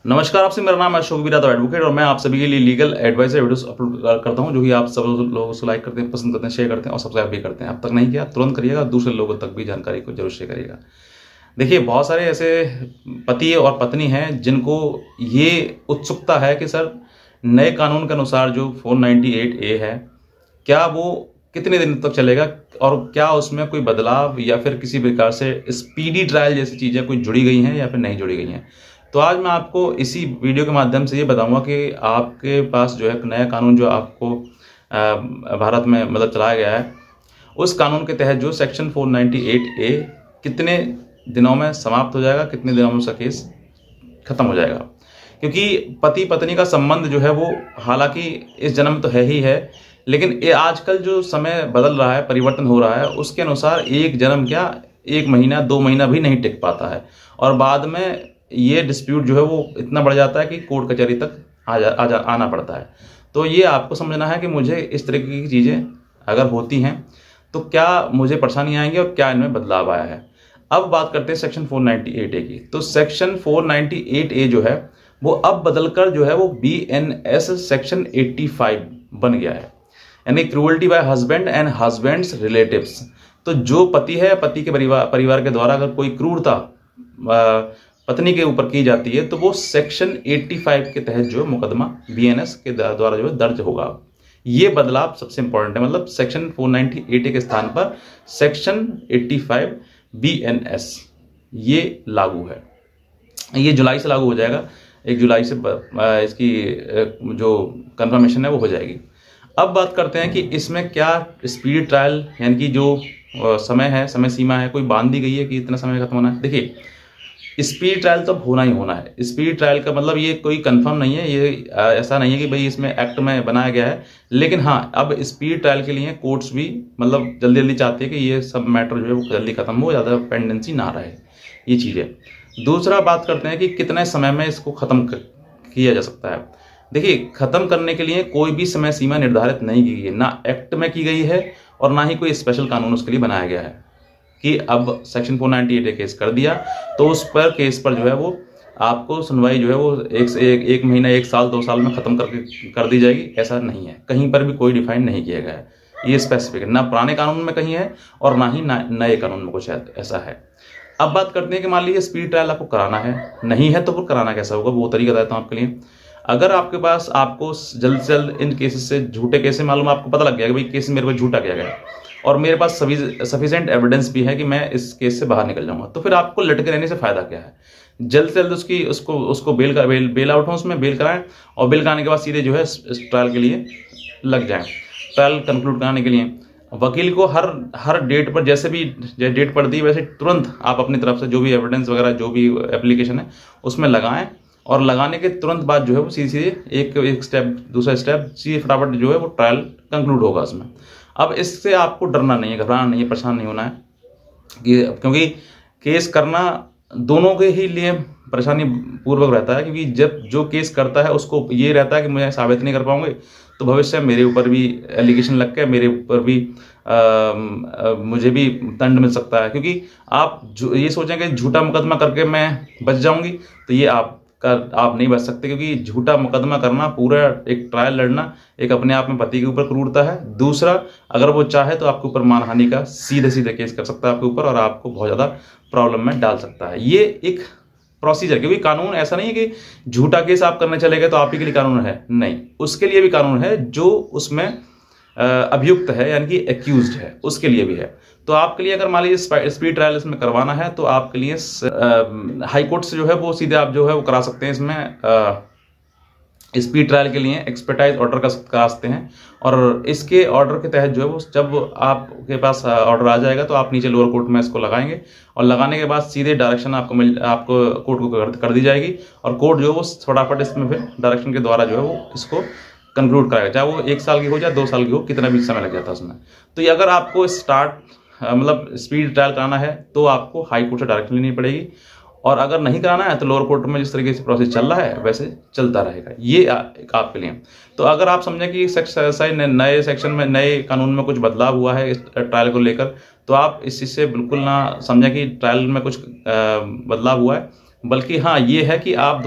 नमस्कार, आपसे मेरा नाम है अशोक विराट एडवोकेट और मैं आप सभी के लिए लीगल एडवाइजर वीडियोस अपलोड करता हूं, जो कि आप सब लोगों से लाइक करते हैं, पसंद करते हैं, शेयर करते हैं और सब्सक्राइब भी करते हैं। अब तक नहीं किया तुरंत करिएगा, दूसरे लोगों तक भी जानकारी को जरूर शेयर करिएगा। देखिए, बहुत सारे ऐसे पति और पत्नी हैं जिनको ये उत्सुकता है कि सर नए कानून के अनुसार जो 498A है, क्या वो कितने दिन तक चलेगा और क्या उसमें कोई बदलाव या फिर किसी प्रकार से स्पीडी ट्रायल जैसी चीज़ें कोई जुड़ी गई हैं या फिर नहीं जुड़ी गई हैं। तो आज मैं आपको इसी वीडियो के माध्यम से ये बताऊंगा कि आपके पास जो है नया कानून जो आपको भारत में मतलब चलाया गया है, उस कानून के तहत जो सेक्शन 498A कितने दिनों में समाप्त हो जाएगा, कितने दिनों में उसका केस खत्म हो जाएगा। क्योंकि पति पत्नी का संबंध जो है वो हालांकि इस जन्म तो है ही है, लेकिन ये आजकल जो समय बदल रहा है, परिवर्तन हो रहा है, उसके अनुसार एक जन्म क्या 1 महीना 2 महीना भी नहीं टिक पाता है और बाद में ये डिस्प्यूट जो है वो इतना बढ़ जाता है कि कोर्ट कचहरी तक आना पड़ता है। तो ये आपको समझना है कि मुझे इस तरीके की चीज़ें अगर होती हैं तो क्या मुझे परेशानी आएंगी और क्या इनमें बदलाव आया है। अब बात करते हैं सेक्शन 498A की। तो सेक्शन 498A जो है वो अब बदलकर जो है वो BNS सेक्शन 85 बन गया है, यानी cruelty by husband and husband's relatives. तो जो पति है, पति के परिवार के द्वारा अगर कोई क्रूरता पत्नी के ऊपर की जाती है तो वो सेक्शन 85 के तहत जो मुकदमा BNS के द्वारा जो है दर्ज होगा। ये बदलाव सबसे इंपॉर्टेंट है, मतलब सेक्शन 498A के स्थान पर सेक्शन 85 BNS ये लागू है। ये जुलाई से लागू हो जाएगा, 1 जुलाई से इसकी जो कंफर्मेशन है वो हो जाएगी। अब बात करते हैं कि इसमें क्या स्पीड ट्रायल यानी कि जो समय है, समय सीमा है, कोई बांध दी गई है कि इतना समय खत्म होना है। देखिए, स्पीड ट्रायल तो होना ही होना है। स्पीड ट्रायल का मतलब ये कोई कंफर्म नहीं है, ये ऐसा नहीं है कि भाई इसमें एक्ट में बनाया गया है, लेकिन हाँ अब स्पीड ट्रायल के लिए कोर्ट्स भी मतलब जल्दी जल्दी चाहते हैं कि ये सब मैटर जो है वो जल्दी खत्म हो, ज़्यादा पेंडेंसी ना रहे, ये चीज़ है। दूसरा बात करते हैं कि कितने समय में इसको ख़त्म किया जा सकता है। देखिए, ख़त्म करने के लिए कोई भी समय सीमा निर्धारित नहीं की गई है, ना एक्ट में की गई है और ना ही कोई स्पेशल कानून उसके लिए बनाया गया है कि अब सेक्शन 498A केस कर दिया तो उस पर केस पर जो है वो आपको सुनवाई जो है वो एक महीना 1 साल 2 साल में ख़त्म कर दी जाएगी, ऐसा नहीं है। कहीं पर भी कोई डिफाइन नहीं किया गया है, ये स्पेसिफिक है, ना पुराने कानून में कहीं है और ना ही नए कानून में कुछ ऐसा है। अब बात करते हैं कि मान लीजिए स्पीड ट्रायल आपको कराना है, नहीं है तो फिर कराना कैसा होगा, वो तरीका बताता हूँ आपके लिए। अगर आपके पास आपको जल्द से जल्द इन केसेस से, झूठे केस से मालूम आपको पता लग गया कि भाई केस मेरे को झूठा किया गया और मेरे पास सफिशिएंट एविडेंस भी है कि मैं इस केस से बाहर निकल जाऊंगा, तो फिर आपको लटके रहने से फायदा क्या है। जल्द से जल्द उसको बेल आउट हो, उसमें बेल कराएं और बेल कराने के बाद सीधे जो है ट्रायल के लिए लग जाएं, ट्रायल कंक्लूड कराने के लिए। वकील को हर डेट पर जैसे भी डेट पड़ती है वैसे तुरंत आप अपनी तरफ से जो भी एविडेंस वगैरह जो भी एप्लीकेशन है उसमें लगाएं और लगाने के तुरंत बाद जो है वो सीधे एक स्टेप दूसरा स्टेप सीधे फटाफट जो है वो ट्रायल कंक्लूड होगा उसमें। अब इससे आपको डरना नहीं है, घबराना नहीं है, परेशान नहीं होना है क्योंकि केस करना दोनों के ही लिए परेशानी पूर्वक रहता है, क्योंकि जब जो केस करता है उसको ये रहता है कि मुझे साबित नहीं कर पाऊंगे तो भविष्य में मेरे ऊपर भी एलिगेशन लग के मेरे ऊपर भी मुझे भी दंड मिल सकता है। क्योंकि आप ये सोचें कि झूठा मुकदमा करके मैं बच जाऊंगी, तो ये आप नहीं बच सकते, क्योंकि झूठा मुकदमा करना, पूरा एक ट्रायल लड़ना एक अपने आप में पति के ऊपर क्रूरता है। दूसरा, अगर वो चाहे तो आपके ऊपर मानहानि का सीधे केस कर सकता है आपके ऊपर और आपको बहुत ज़्यादा प्रॉब्लम में डाल सकता है। ये एक प्रोसीजर, क्योंकि कानून ऐसा नहीं है कि झूठा केस आप करने चले गए तो आप ही के लिए कानून है, नहीं, उसके लिए भी कानून है जो उसमें अभियुक्त है यानी कि एक्यूज्ड है, उसके लिए भी है। तो आपके लिए अगर मान लीजिए स्पीड ट्रायल इसमें करवाना है तो आपके लिए हाई कोर्ट से जो है वो सीधे आप जो है वो करा सकते हैं। इसमें स्पीड ट्रायल के लिए एक्सपर्टाइज ऑर्डर करा सकते हैं और इसके ऑर्डर के तहत जो है वो जब आपके पास ऑर्डर आ जाएगा तो आप नीचे लोअर कोर्ट में इसको लगाएंगे और लगाने के बाद सीधे डायरेक्शन आपको कोर्ट को कर दी जाएगी और कोर्ट जो है वो फटाफट इसमें फिर डायरेक्शन के द्वारा जो है वो इसको कंक्लूड कराएगा, चाहे वो 1 साल की हो चाहे 2 साल की हो, कितना भी समय लग जाता है उसमें। तो ये अगर आपको मतलब स्पीड ट्रायल कराना है तो आपको हाई कोर्ट से डायरेक्शन लेनी पड़ेगी और अगर नहीं कराना है तो लोअर कोर्ट में जिस तरीके से प्रोसेस चल रहा है वैसे चलता रहेगा। ये आपके लिए। तो अगर आप समझें कि नए सेक्शन में, नए कानून में कुछ बदलाव हुआ है इस ट्रायल को लेकर, तो आप इस चीज़ से बिल्कुल ना समझें कि ट्रायल में कुछ बदलाव हुआ है, बल्कि हाँ ये है कि आप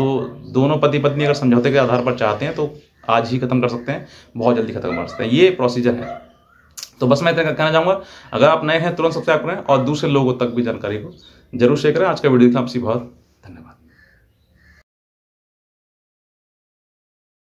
दोनों पति पत्नी अगर समझौते के आधार पर चाहते हैं तो आज ही खत्म कर सकते हैं, बहुत जल्दी खत्म कर सकते हैं, ये प्रोसीजर है। तो बस मैं इतना कहना चाहूँगा, अगर आप नए हैं तुरंत सब्सक्राइब करें और दूसरे लोगों तक भी जानकारी को जरूर शेयर करें। आज का वीडियो देखना आपसे बहुत